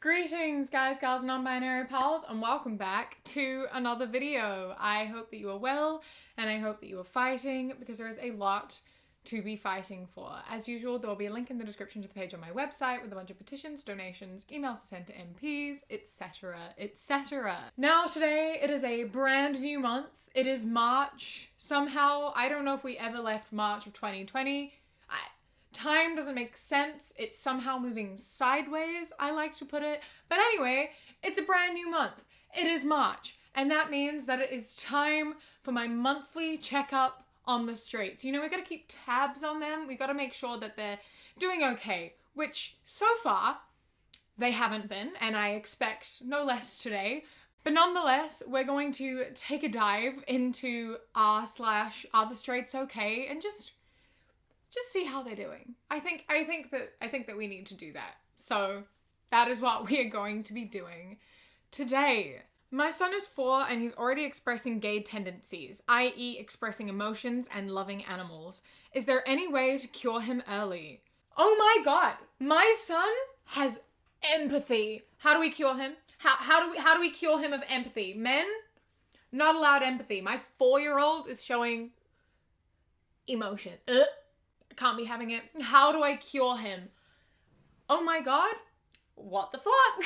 Greetings guys, gals, non-binary pals, and welcome back to another video. I hope that you are well, and I hope that you are fighting, because there is a lot to be fighting for. As usual, there will be a link in the description to the page on my website with a bunch of petitions, donations, emails to send to MPs, etc, etc. Now today, it is a brand new month. It is March. Somehow, I don't know if we ever left March of 2020. Time doesn't make sense. It's somehow moving sideways, I like to put it. But anyway, it's a brand new month. It is March. And that means that it is time for my monthly checkup on the straights. You know, we gotta keep tabs on them. We gotta make sure that they're doing okay, which so far they haven't been, and I expect no less today. But nonetheless, we're going to take a dive into AreTheStraightsOK and just see how they're doing. I think that we need to do that. So that is what we are going to be doing today. My son is 4 and he's already expressing gay tendencies, i.e. expressing emotions and loving animals. Is there any way to cure him early? Oh my god, my son has empathy. How do we cure him? How do we cure him of empathy? Men, not allowed empathy. My 4-year-old is showing emotion. Can't be having it. How do I cure him? Oh my god. What the fuck?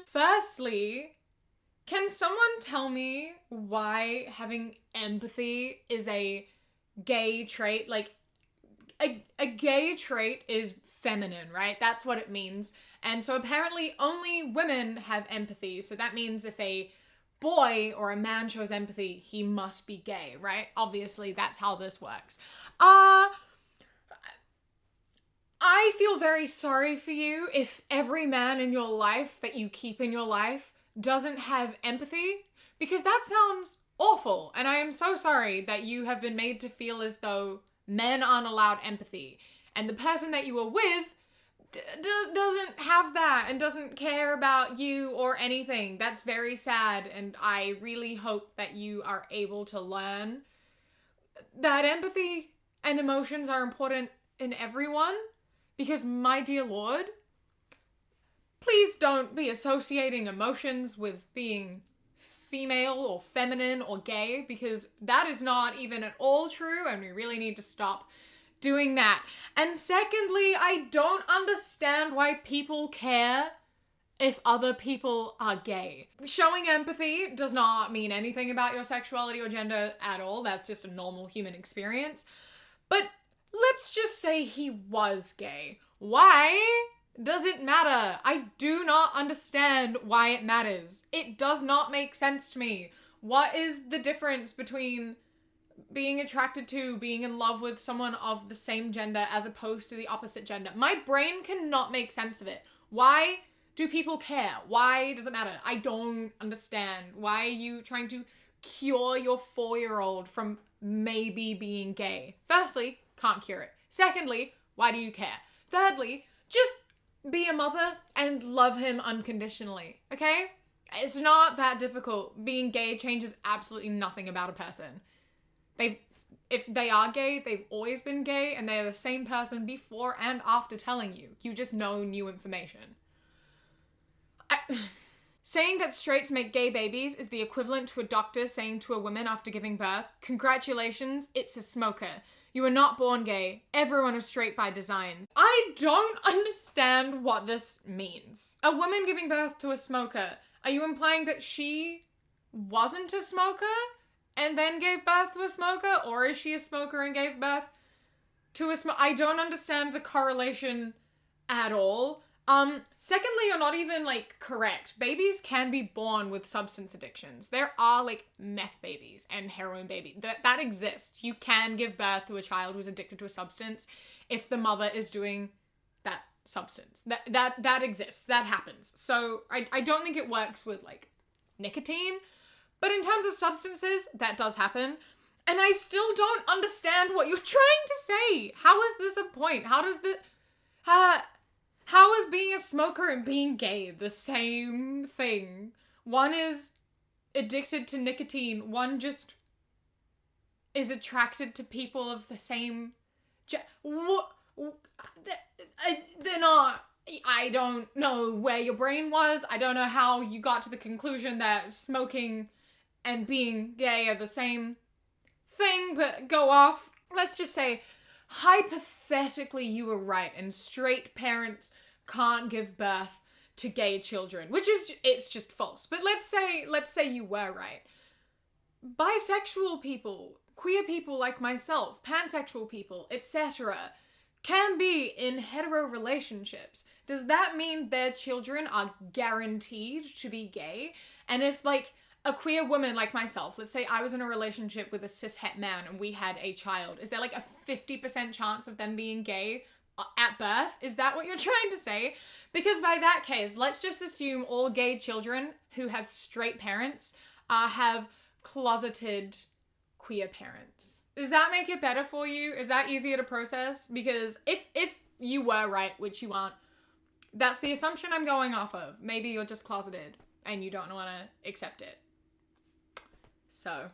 Firstly, can someone tell me why having empathy is a gay trait? Like, a gay trait is feminine, right? That's what it means. And so apparently only women have empathy. So that means if a boy or a man shows empathy, he must be gay, right? Obviously, that's how this works. I feel very sorry for you if every man in your life that you keep in your life doesn't have empathy, because that sounds awful. And I am so sorry that you have been made to feel as though men aren't allowed empathy. And the person that you were with doesn't have that and doesn't care about you or anything. That's very sad, and I really hope that you are able to learn that empathy and emotions are important in everyone, because my dear Lord, please don't be associating emotions with being female or feminine or gay, because that is not even at all true, and we really need to stop doing that. And secondly, I don't understand why people care if other people are gay. Showing empathy does not mean anything about your sexuality or gender at all. That's just a normal human experience. But let's just say he was gay. Why does it matter? I do not understand why it matters. It does not make sense to me. What is the difference between being attracted to, being in love with someone of the same gender as opposed to the opposite gender? My brain cannot make sense of it. Why do people care? Why does it matter? I don't understand. Why are you trying to cure your 4-year-old from maybe being gay? Firstly, can't cure it. Secondly, why do you care? Thirdly, just be a mother and love him unconditionally, okay? It's not that difficult. Being gay changes absolutely nothing about a person. If they are gay, they've always been gay, and they're the same person before and after telling you. You just know new information. Saying that straights make gay babies is the equivalent to a doctor saying to a woman after giving birth, "Congratulations, it's a smoker. You were not born gay. Everyone is straight by design." I don't understand what this means. A woman giving birth to a smoker. Are you implying that she wasn't a smoker and then gave birth to a smoker? Or is she a smoker and gave birth to a smoker? I don't understand the correlation at all. Secondly, you're not even, correct. Babies can be born with substance addictions. There are, meth babies and heroin babies. That exists. You can give birth to a child who's addicted to a substance if the mother is doing that substance. That exists. That happens. So I don't think it works with, nicotine. But in terms of substances, that does happen. And I still don't understand what you're trying to say. How is this a point? How is being a smoker and being gay the same thing? One is addicted to nicotine. One just is attracted to people of the same... They're not. I don't know where your brain was. I don't know how you got to the conclusion that smoking and being gay are the same thing, but go off. Let's just say, hypothetically, you were right, and straight parents can't give birth to gay children, which is, it's just false. But let's say you were right. Bisexual people, queer people like myself, pansexual people, etc., can be in hetero relationships. Does that mean their children are guaranteed to be gay? And if, like, a queer woman like myself, let's say I was in a relationship with a cis-het man and we had a child, is there like a 50% chance of them being gay at birth? Is that what you're trying to say? Because by that case, let's just assume all gay children who have straight parents have closeted queer parents. Does that make it better for you? Is that easier to process? Because if you were right, which you aren't, that's the assumption I'm going off of. Maybe you're just closeted and you don't want to accept it. So,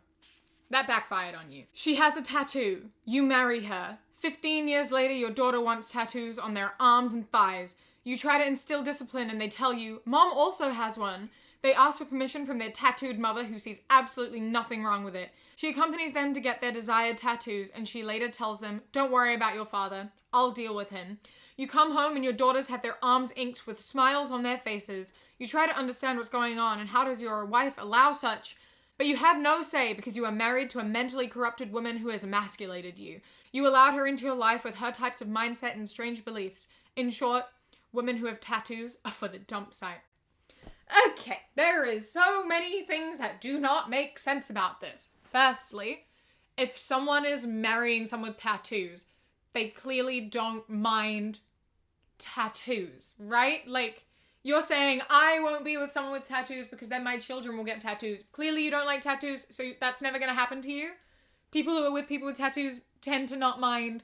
that backfired on you. She has a tattoo. You marry her. 15 years later, your daughter wants tattoos on their arms and thighs. You try to instill discipline and they tell you, Mom also has one. They ask for permission from their tattooed mother who sees absolutely nothing wrong with it. She accompanies them to get their desired tattoos and she later tells them, don't worry about your father. I'll deal with him. You come home and your daughters have their arms inked with smiles on their faces. You try to understand what's going on and how does your wife allow such? But you have no say because you are married to a mentally corrupted woman who has emasculated you. You allowed her into your life with her types of mindset and strange beliefs. In short, women who have tattoos are for the dump site. Okay, there is so many things that do not make sense about this. Firstly, if someone is marrying someone with tattoos, they clearly don't mind tattoos, right? Like, you're saying, I won't be with someone with tattoos because then my children will get tattoos. Clearly you don't like tattoos, so that's never going to happen to you. People who are with people with tattoos tend to not mind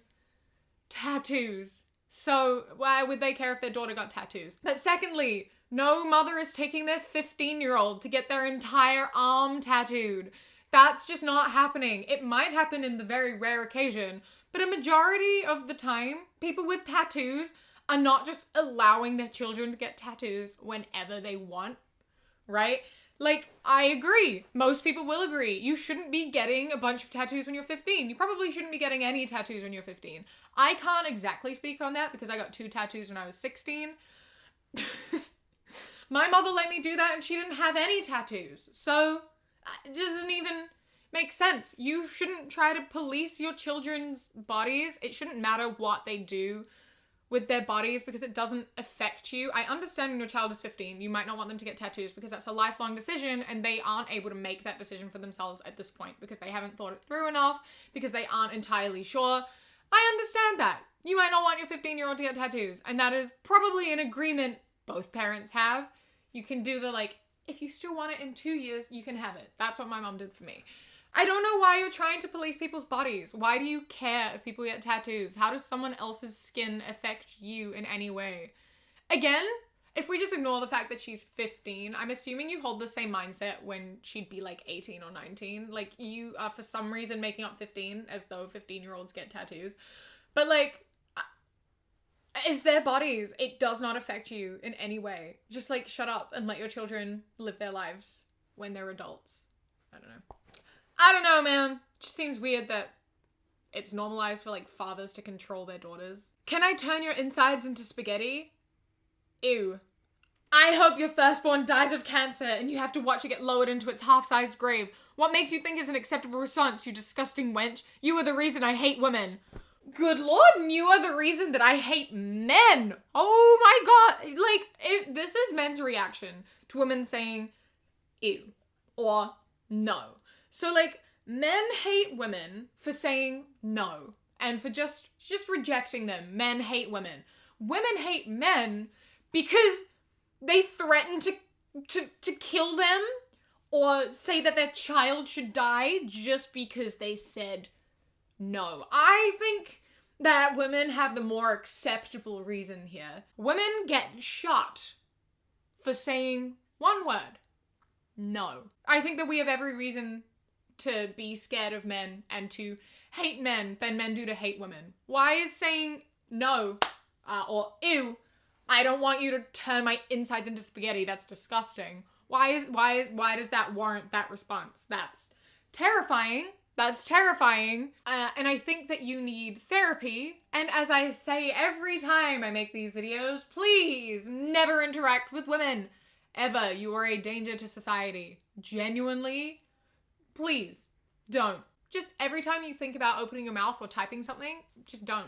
tattoos. So why would they care if their daughter got tattoos? But secondly, no mother is taking their 15-year-old to get their entire arm tattooed. That's just not happening. It might happen in the very rare occasion, but a majority of the time, people with tattoos are not just allowing their children to get tattoos whenever they want, right? Like, I agree. Most people will agree. You shouldn't be getting a bunch of tattoos when you're 15. You probably shouldn't be getting any tattoos when you're 15. I can't exactly speak on that because I got 2 tattoos when I was 16. My mother let me do that and she didn't have any tattoos. So it doesn't even make sense. You shouldn't try to police your children's bodies. It shouldn't matter what they do with their bodies because it doesn't affect you. I understand when your child is 15, you might not want them to get tattoos because that's a lifelong decision and they aren't able to make that decision for themselves at this point because they haven't thought it through enough, because they aren't entirely sure. I understand that. You might not want your 15-year-old to get tattoos, and that is probably an agreement both parents have. You can do the, like, if you still want it in 2 years, you can have it. That's what my mom did for me. I don't know why you're trying to police people's bodies. Why do you care if people get tattoos? How does someone else's skin affect you in any way? Again, if we just ignore the fact that she's 15, I'm assuming you hold the same mindset when she'd be like 18 or 19. Like, you are for some reason making up 15 as though 15-year-olds get tattoos. But like, it's their bodies. It does not affect you in any way. Just like, shut up and let your children live their lives when they're adults. I don't know, man. It just seems weird that it's normalized for, like, fathers to control their daughters. Can I turn your insides into spaghetti? Ew. I hope your firstborn dies of cancer and you have to watch it get lowered into its half-sized grave. What makes you think is an acceptable response, you disgusting wench? You are the reason I hate women. Good lord, and you are the reason that I hate men. Oh my god. Like, this is men's reaction to women saying ew or no. So, like, men hate women for saying no and for just rejecting them. Men hate women. Women hate men because they threaten to kill them or say that their child should die just because they said no. I think that women have the more acceptable reason here. Women get shot for saying one word. No. I think that we have every reason to be scared of men and to hate men than men do to hate women. Why is saying no or ew I don't want you to turn my insides into spaghetti. That's disgusting. Why does that warrant that response? That's terrifying. That's terrifying. And I think that you need therapy. And as I say every time I make these videos, please never interact with women. Ever. You are a danger to society. Genuinely, please don't. Just every time you think about opening your mouth or typing something, just don't.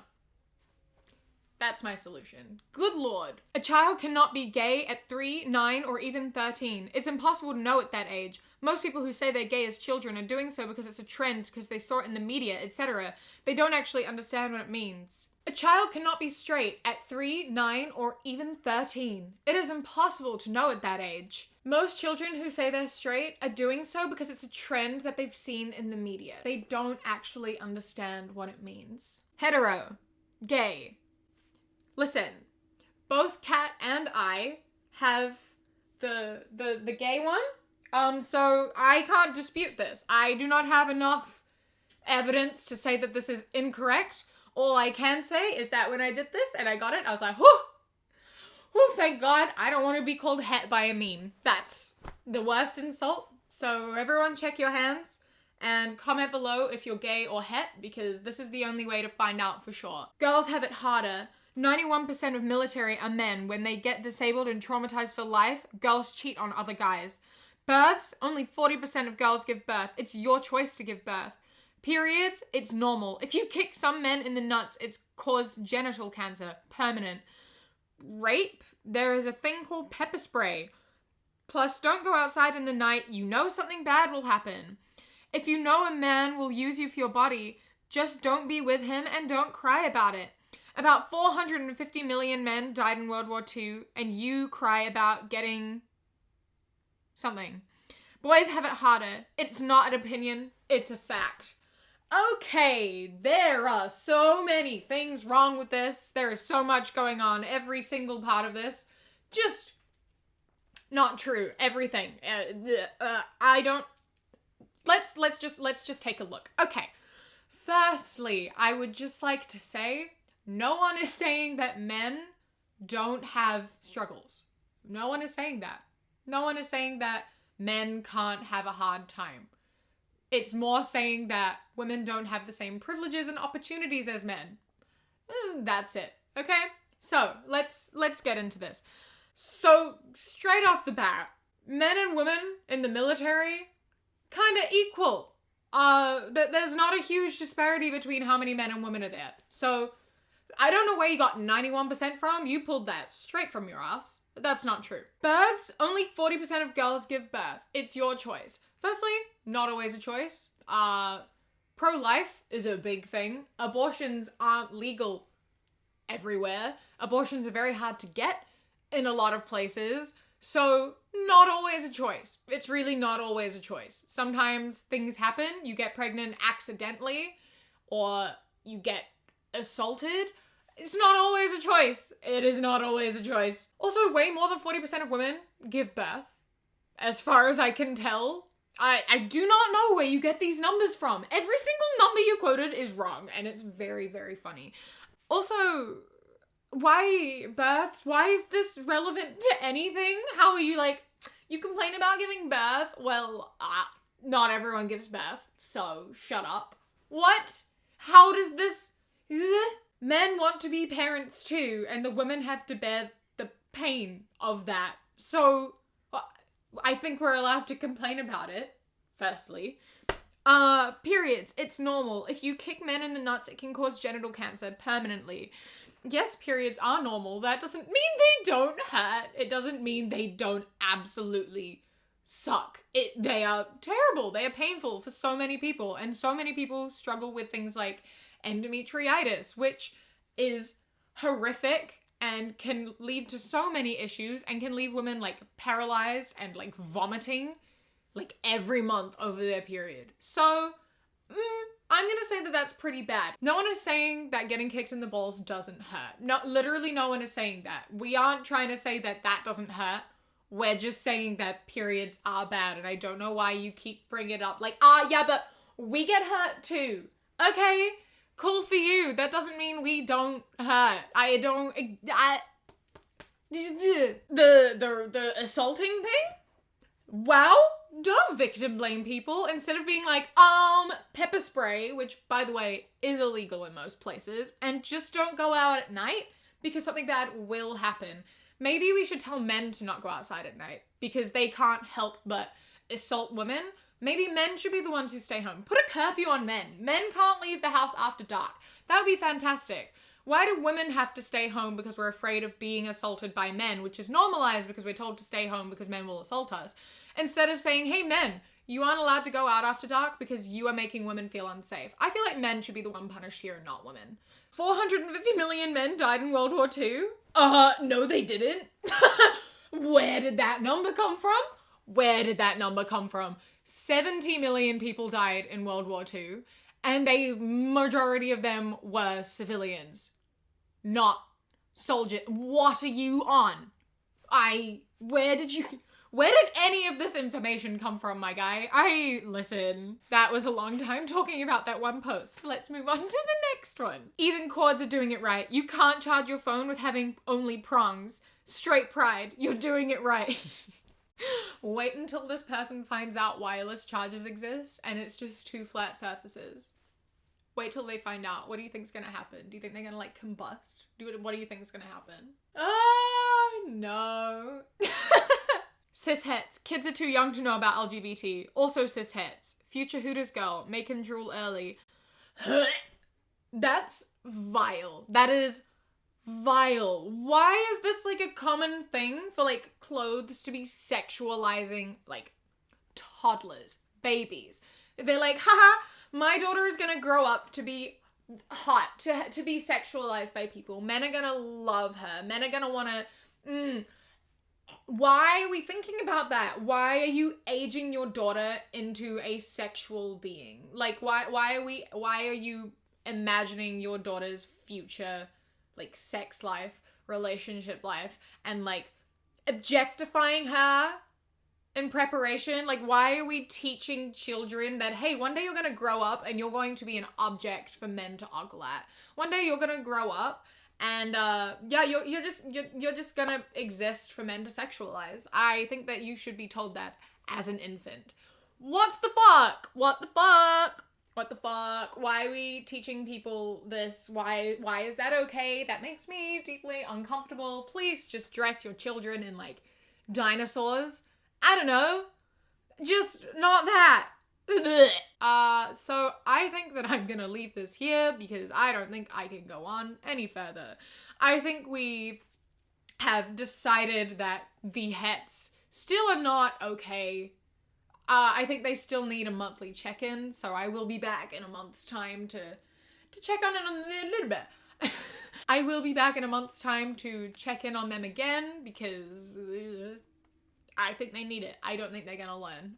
That's my solution. Good Lord. A child cannot be gay at 3, 9, or even 13. It's impossible to know at that age. Most people who say they're gay as children are doing so because it's a trend, because they saw it in the media, etc. They don't actually understand what it means. A child cannot be straight at 3, 9, or even 13. It is impossible to know at that age. Most children who say they're straight are doing so because it's a trend that they've seen in the media. They don't actually understand what it means. Hetero. Gay. Listen, both Kat and I have the gay one, so I can't dispute this. I do not have enough evidence to say that this is incorrect. All I can say is that when I did this and I got it, I was like, whew, thank God I don't want to be called het by a meme. That's the worst insult. So everyone check your hands and comment below if you're gay or het, because this is the only way to find out for sure. Girls have it harder. 91% of military are men. When they get disabled and traumatized for life, girls cheat on other guys. Births, only 40% of girls give birth. It's your choice to give birth. Periods, it's normal. If you kick some men in the nuts, it's caused genital cancer, permanent. Rape, there is a thing called pepper spray. Plus, don't go outside in the night. You know something bad will happen. If you know a man will use you for your body, just don't be with him and don't cry about it. About 450 million men died in World War II, and you cry about getting something. Boys have it harder. It's not an opinion, it's a fact. Okay, there are so many things wrong with this. There is so much going on. Every single part of this, just not true. Everything. Let's just take a look. Okay. Firstly, I would just like to say, no one is saying that men don't have struggles. No one is saying that. No one is saying that men can't have a hard time. It's more saying that women don't have the same privileges and opportunities as men. That's it. Okay? So, let's get into this. So, straight off the bat, men and women in the military, kind of equal. There's not a huge disparity between how many men and women are there. So, I don't know where you got 91% from. You pulled that straight from your ass. That's not true. Births, only 40% of girls give birth. It's your choice. Firstly, not always a choice. Pro-life is a big thing. Abortions aren't legal everywhere. Abortions are very hard to get in a lot of places. So, not always a choice. It's really not always a choice. Sometimes things happen. You get pregnant accidentally, or you get assaulted. It's not always a choice. It is not always a choice. Also, way more than 40% of women give birth. As far as I can tell. I do not know where you get these numbers from. Every single number you quoted is wrong, and it's very, very funny. Also, why births? Why is this relevant to anything? How are you like, you complain about giving birth? Well, not everyone gives birth, so shut up. What? How does this... Men want to be parents too, and the women have to bear the pain of that. So, I think we're allowed to complain about it, firstly. Periods, it's normal. If you kick men in the nuts, it can cause genital cancer permanently. Yes, periods are normal. That doesn't mean they don't hurt. It doesn't mean they don't absolutely suck. They are terrible. They are painful for so many people, and so many people struggle with things like endometriitis, which is horrific and can lead to so many issues and can leave women like paralyzed and like vomiting like every month over their period. So I'm gonna say that that's pretty bad. No one is saying that getting kicked in the balls doesn't hurt. No, literally no one is saying that. We aren't trying to say that that doesn't hurt. We're just saying that periods are bad, and I don't know why you keep bringing it up. Like, yeah, but we get hurt too. Okay, cool for you. That doesn't mean we don't hurt. The assaulting thing? Wow, don't victim blame people instead of being like, pepper spray, which by the way is illegal in most places, and just don't go out at night because something bad will happen. Maybe we should tell men to not go outside at night because they can't help but assault women. Maybe men should be the ones who stay home. Put a curfew on men. Men can't leave the house after dark. That would be fantastic. Why do women have to stay home because we're afraid of being assaulted by men, which is normalized because we're told to stay home because men will assault us, instead of saying, hey men, you aren't allowed to go out after dark because you are making women feel unsafe. I feel like men should be the one punished here and not women. 450 million men died in World War II? No they didn't. Where did that number come from? Where did that number come from? 70 million people died in World War II, and a majority of them were civilians, not soldiers. What are you on? Where did any of this information come from, my guy? Listen, that was a long time talking about that one post. Let's move on to the next one. Even cords are doing it right. You can't charge your phone with having only prongs. Straight pride, you're doing it right. Wait until this person finds out wireless chargers exist and it's just two flat surfaces. Wait till they find out. What do you think's gonna happen? Do you think they're gonna like combust? What do you think's gonna happen? Oh no. Cis hets. Kids are too young to know about LGBT. Also cis hets. Future Hooters girl. Make him drool early. That's vile. That is vile. Why is this like a common thing for like clothes to be sexualizing like toddlers, babies? They're like, haha, my daughter is gonna grow up to be hot, to be sexualized by people. Men are gonna love her. Men are gonna wanna, Why are we thinking about that? Why are you aging your daughter into a sexual being? Like, why are you imagining your daughter's future, like, sex life, relationship life, and, like, objectifying her in preparation? Like, why are we teaching children that, hey, one day you're gonna grow up and you're going to be an object for men to ogle at? One day you're gonna grow up and, you're just gonna exist for men to sexualize. I think that you should be told that as an infant. What the fuck? What the fuck? What the fuck? Why are we teaching people this? Why is that okay? That makes me deeply uncomfortable. Please just dress your children in, like, dinosaurs. I don't know. Just not that. So I think that I'm gonna leave this here because I don't think I can go on any further. I think we have decided that the hets still are not okay. I think they still need a monthly check-in, so I will be back in a month's time to check on it a little bit. I will be back in a month's time to check in on them again because I think they need it. I don't think they're gonna learn.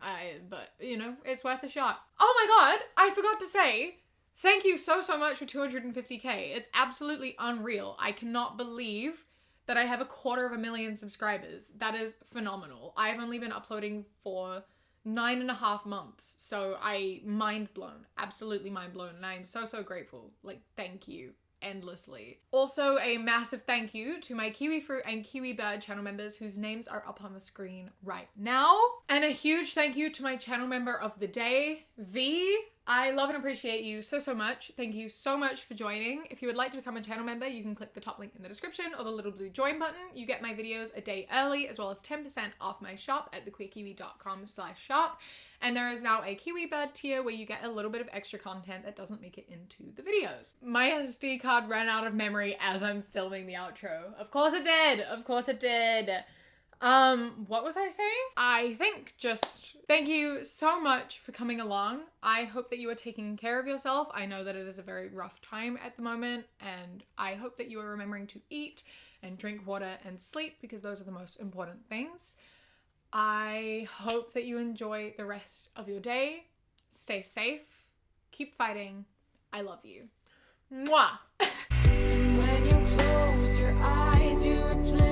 But, you know, it's worth a shot. Oh my god, I forgot to say, thank you so much for 250k. It's absolutely unreal. I cannot believe that I have 250,000 subscribers. That is phenomenal. I've only been uploading for 9.5 months, so mind blown, absolutely mind blown, and I'm so grateful. Like, thank you endlessly. Also, a massive thank you to my Kiwi Fruit and Kiwi Bird channel members whose names are up on the screen right now. And a huge thank you to my channel member of the day, V. I love and appreciate you so much. Thank you so much for joining. If you would like to become a channel member, you can click the top link in the description or the little blue join button. You get my videos a day early, as well as 10% off my shop at thequeerkiwi.com/shop. And there is now a Kiwi Bird tier where you get a little bit of extra content that doesn't make it into the videos. My SD card ran out of memory as I'm filming the outro. Of course it did. Of course it did. What was I saying? I think just thank you so much for coming along. I hope that you are taking care of yourself. I know that it is a very rough time at the moment, and I hope that you are remembering to eat and drink water and sleep because those are the most important things. I hope that you enjoy the rest of your day. Stay safe. Keep fighting. I love you. Mwah! And when you close your eyes, you replace